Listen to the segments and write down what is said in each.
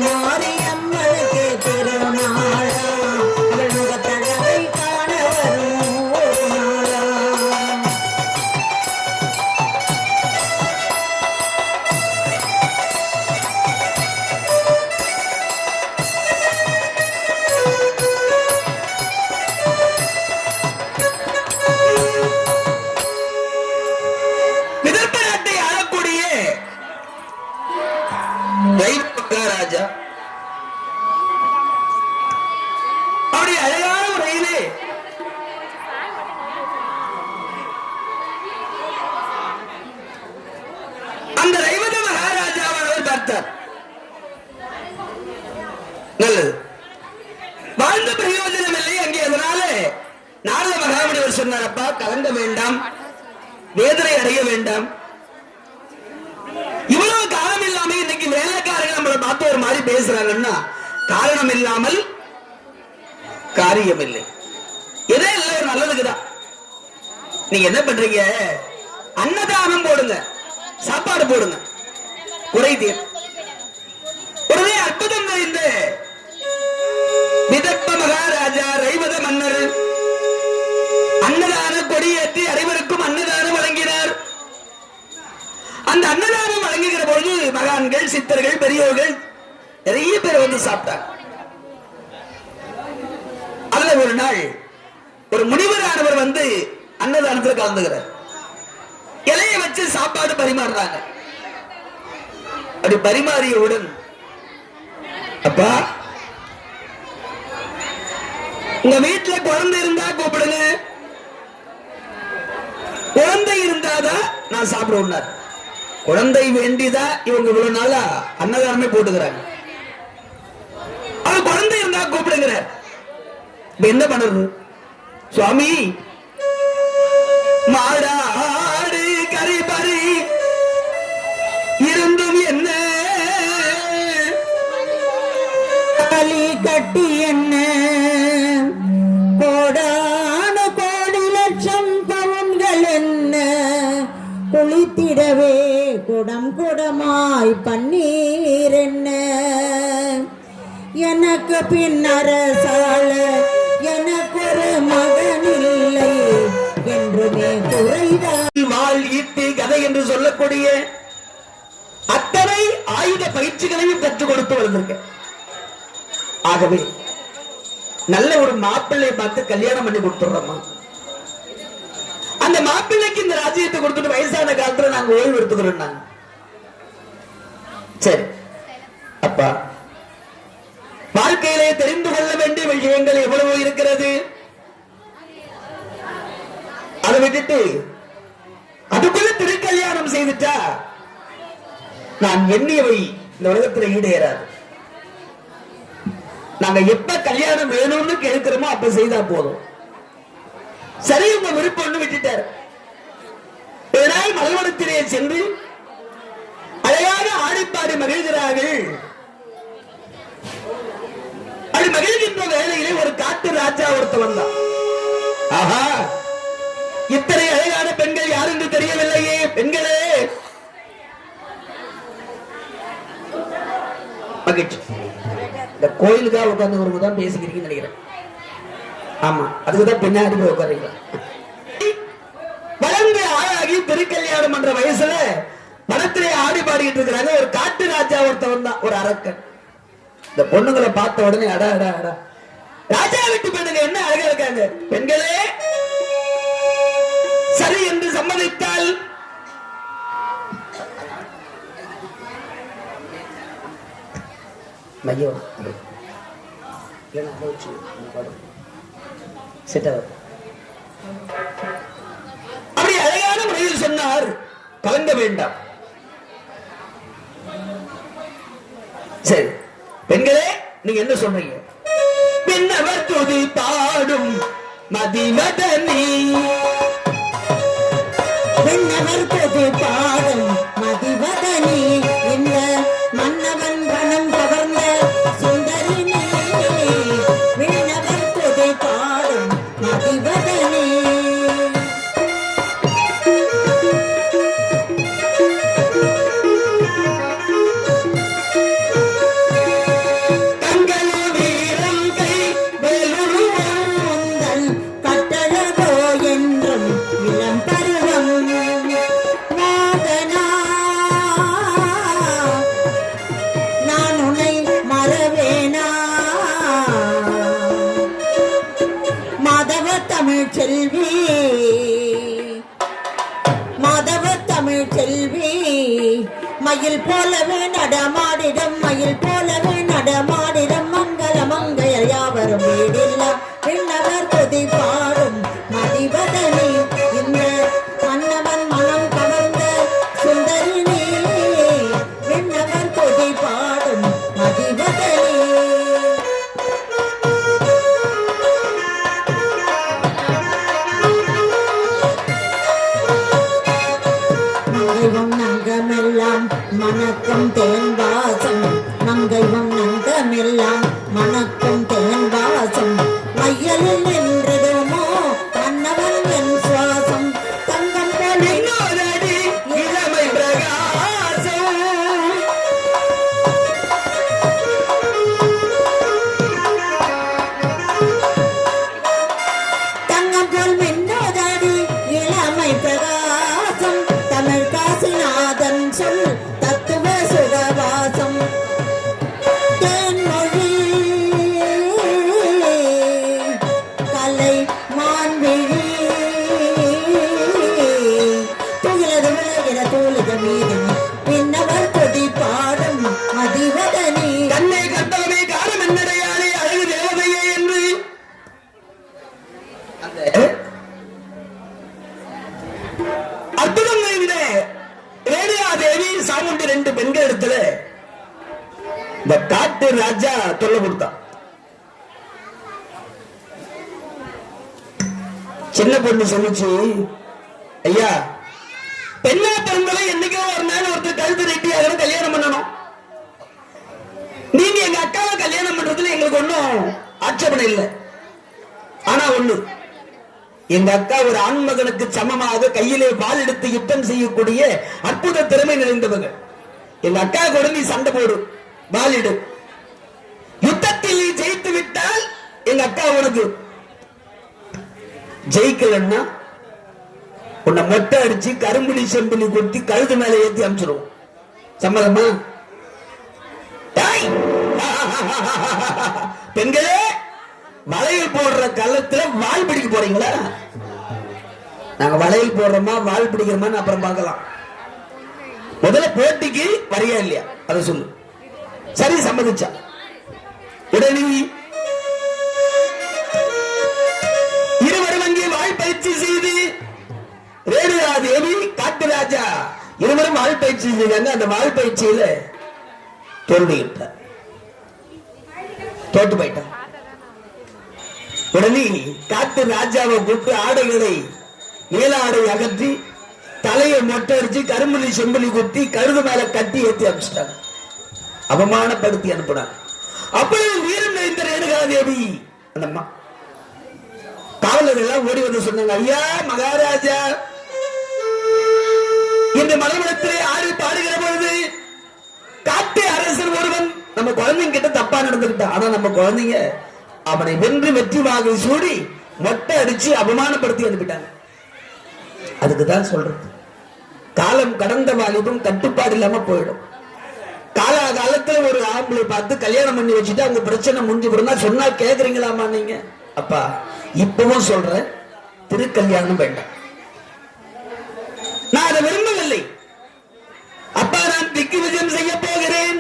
மாரியம்மனுக்கு திருநாளா முகத்தழகை காண வரும் ஒரு நாளா. ராஜா அப்படி அழகான முறையிலே அந்த ரைவத மகாராஜாவானவர் பார்த்தார். நல்லது, வாழ்ந்த பிரயோஜனம் இல்லை அங்கே. அதனால நாரத மகாமுனிவர் சொன்னார், அப்பா கலங்க வேண்டாம், வேதனை அடைய வேண்டாம். இவ்வளவு காரணம் இல்லாம இன்னைக்கு வேலைக்காரங்க நம்மளை பார்த்து ஒரு மாதிரி பேசுறாங்கன்னா காரணம் இல்லாமல் காரியம் இல்லை. எதே இல்லை, ஒரு நல்லதுக்குதான். நீங்க என்ன பண்றீங்க, அன்னதானம் போடுங்க, சாப்பாடு போடுங்க, குறை தீர். உடனே அற்புதம் இந்த விதர்ப்ப மகாராஜா ரைவத மன்னர் அன்னதான கொடியேற்றி அனைவருக்கும் அன்னதானம் வழங்கினார். அந்த அன்னதானம் வழங்குகிற பொழுது மகான்கள், சித்தர்கள், பெரியோர்கள் நிறைய பேர் வந்து சாப்பிட்டார். அதுல ஒரு நாள் ஒரு முனிவரானவர் வந்து அன்னதானத்தில் கலந்துகிறார். இலைய வச்சு சாப்பாடு பரிமாறுறாங்க. அப்படி பரிமாறியவுடன், அப்பா உங்க வீட்டுல குழந்தை இருந்தா கூப்பிடுங்க, குழந்தை இருந்தாதான் நான் சாப்பிடுவேன். குழந்தை வேண்டிதா இவங்க இவ்வளவு நாளா அன்னதானமே போட்டுக்கிறாங்க. அது குழந்தை இருந்தா கூப்பிடுங்கிற. என்ன பண்ணுறது சுவாமி, மாடாடு கரிபறி இருந்தும் என்ன, தாலி கட்டி என்ன, கோடான கோடி லட்சம் பவுன்கள் என்ன, குளித்திடவே குடம் குடமாய் பன்னீர் என்ன, எனக்கு பின்னரசால எனக்கு ஒரு மகன் இல்லை என்றுமே குறைதான். வாழ் ஈட்டி கதை என்று சொல்லக்கூடிய அத்தனை ஆயுத பயிற்சிகளையும் கற்றுக் கொடுத்து வந்திருக்க. ஆகவே நல்ல ஒரு மாப்பிள்ளை பார்த்து கல்யாணம் பண்ணி கொடுத்துடுறோமா. அந்த மாப்பிள்ளைக்கு இந்த ராஜ்யத்தை கொடுத்துட்டு வயசான காலத்துல நாங்க ஓய்வு எடுத்துக்கிறோம். சரி அப்பா, வாழ்க்கையிலே தெரிந்து கொள்ள வேண்டிய விஷயங்கள் எவ்வளவு இருக்கிறது. அதை விட்டுட்டு அதுக்குள்ள திருக்கல்யாணம் செய்துட்டா நான் எண்ணியவை இந்த உலகத்தில் ஈடேறாது. நாங்க எப்ப கல்யாணம் வேணும்னு கேட்கிறோமோ அப்ப செய்தா போதும். சரி, உங்க விருப்பம் விட்டுட்டார். இதனால் மலைவனத்திலே சென்று அழகாக ஆடிப்பாடி மகிழ்கிறார்கள். அப்படி மகிழ்கின்ற வேளையிலே ஒரு காட்டு ராஜா ஒருத்த வந்தான். ஆஹா, இத்தனை அழகான பெண்கள் யார் என்று தெரியவில்லையே. பெண்களே மகிழ்ச்சி. இந்த கோயிலுக்காக உட்கார்ந்து வரும்போதுதான் பேசிக்கிறீங்கன்னு நினைக்கிறேன். ஆமா, அதுக்குதான் பின்னாடி போய் உட்காருங்க. வளர்ந்து ஆளாகி திருக்கல்யாணம் பண்ற வயசுல மனத்திலே ஆடி பாடிட்டு இருக்கிறாங்க. ஒரு காட்டு ராஜா ஒருத்தவன் தான், ஒரு அரக்கன். இந்த பொண்ணுங்களை பார்த்த உடனே அடா அடா அடா, ராஜா வீட்டு பெண்ணுங்க என்ன அழகா இருக்காங்க, பெண்களே சரி என்று சம்மதித்தால் மையோ அப்படி அழகான முறையில் சொன்னார், கலங்க வேண்டாம். சரி பெண்களே, நீங்க என்ன சொன்னீங்க? பின்னவர் துதி பாடும் மதிமதனி, பின்னவர் துதி பாடும் மதிமதனி, இந்த மன்னவன் பணம் கவர்ந்த சுந்தரினி, பின்னவர் துதி பாடும் மதிமதனி. மயில் போலவே நடமாடிடம் மயில் போலவே நடமாடிடம் மங்கள மங்கையர் யாவரும் வீடில்ல விண்ணவர் கொதி பாடும் மதிவதனி இந்த மன்னவன் மனம் கவர்ந்த சுந்தரினி விண்ணவர் கொதி பாடும் மதிவதனி நங்கைவம் நங்கமெல்லாம் மணக்கும் தேன் வாசம் நங்கைவம் நங்கமெல்லாம் மணக்கும் தேன் வாசம் மையலில் நின்றதுமோ மன்னவன் என் சுவாசம் தங்கம் போல இன்னொரு இளமை பிரகாசம் தங்கம் போல் மின்னோதாடி இளமை பிரகாசம் தமிழ் காசிநாதன் சொல் தத்துவ சுகவாசம் தேன்மொழி கலை மான்விழி துகிலது விலகிற தூளித மீது பின்னவர் கொடி பாடும் மதிவதனி தன்னை கட்டளை காலம் என்னடையாளே அழகு தேவதையே என்று அந்த அற்புதம் நிறைந்த ரேணுகாதேவி சாமுண்டி 2 பெண்கள் இடத்துல இந்த காட்டு ராஜா தொல்லை கொடுத்தான். சின்ன பொண்ணு சொல்லுச்சு, ஐயா பெண்ணா பிறந்தவரை என்னைக்கோ ஒரு நாள் ஒருத்தர் கழுத்து ரெட்டி ஆகணும் கல்யாணம் பண்ணணும். நீங்க எங்க அக்காவை கல்யாணம் பண்றதுல எங்களுக்கு ஒண்ணும் ஆட்சேபனை இல்லை. ஆனா ஒண்ணு, எங்க அக்கா ஒரு ஆண்மகனுக்கு சமமாக கையிலே வாள் எடுத்து யுத்தம் செய்யக்கூடிய அற்புத திறமை நிறைந்தவங்க. எங்க அக்கா கூட நீ சண்டை போடு, வாளிடு. யுத்தத்தில் நீ ஜெயித்து விட்டால் எங்க அக்கா உனக்கு, ஜெயிக்கலன்னா உன்னை மொட்டை அடிச்சு கரும்புலி செம்புலி கொத்தி கழுது மேல ஏத்தி அமிச்சிருவோம். சம்மதமா? பெண்களே, வளையல் போடுற கள்ளத்துல வால் பிடிக்க போறீங்களா? நாங்க வளையல் போடுறோமா வால் பிடிக்கிறோமா அப்புறம் பார்க்கலாம். முதல்ல போட்டிக்கு வரியா இல்லையா அதை சொல்லு. சரி, சம்மதிச்சா. உடனே இருவரும் அங்கே வால் பயிற்சி செய்து ரேணுகாதேவி காட்டு ராஜா இருவரும் வால் பயிற்சி செய்தாங்க. அந்த வால் பயிற்சியில தோல்வியிட்டார், தோட்டு போயிட்டார். உடனே காட்டு ராஜாவை கூப்பிட்டு ஆடைகளை மேல ஆடை அகற்றி தலையை மொட்டை அடிச்சு கரும்புலி செம்புலி குத்தி கழுது மேல கட்டி ஏற்றி அனுப்பிச்சிட்டாங்க. அவமானப்படுத்தி அனுப்பினாங்க. அப்பொழுது வீரம் நிறைந்த ரேணுகாதேவி அந்த அம்மா காவலர்கள் எல்லாம் ஓடி வந்து சொன்னாங்க, ஐயா மகாராஜா, இந்த மலைமலத்திலே ஆடி பாடுகிற பொழுது காட்டு அரசர் ஒருவன் நம்ம குழந்தைங்க கிட்ட தப்பா நடந்துக்கிட்டான். ஆனா நம்ம குழந்தைங்க அவனை வென்று வெற்றி வாகை சூடி மொட்டை அடிச்சு அவமானப்படுத்தி அனுப்பிட்டாங்க. அதுக்குதான் சொல்றது, காலம் கடந்த வாலிபம் கட்டுப்பாடு இல்லாம போயிடும். காலத்துல ஒரு ஆம்பளை பார்த்து கல்யாணம் பண்ணி வச்சுட்டு அவங்க பிரச்சனை முடிஞ்சு போறா சொன்னா கேக்குறீங்களாமா நீங்க? அப்பா இப்பவும் சொல்றேன், திருக்கல்யாணம் வேண்டாம். நான் அதை விரும்பவில்லை. அப்பா நான் திக்கு விஜயம் செய்ய போகிறேன்.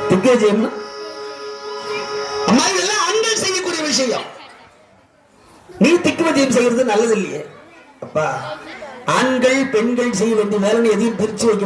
திக்கு விஜயம் அம்மா இதெல்லாம் ஆண்கள் செய்யக்கூடிய விஷயம். நீ திக்கு விஜயம் செய்யறது நல்லது இல்லையே. அப்பா ஆண்கள் பெண்கள் செய்ய வேண்டிய வேலை எதையும் பிரிச்சு வைக்க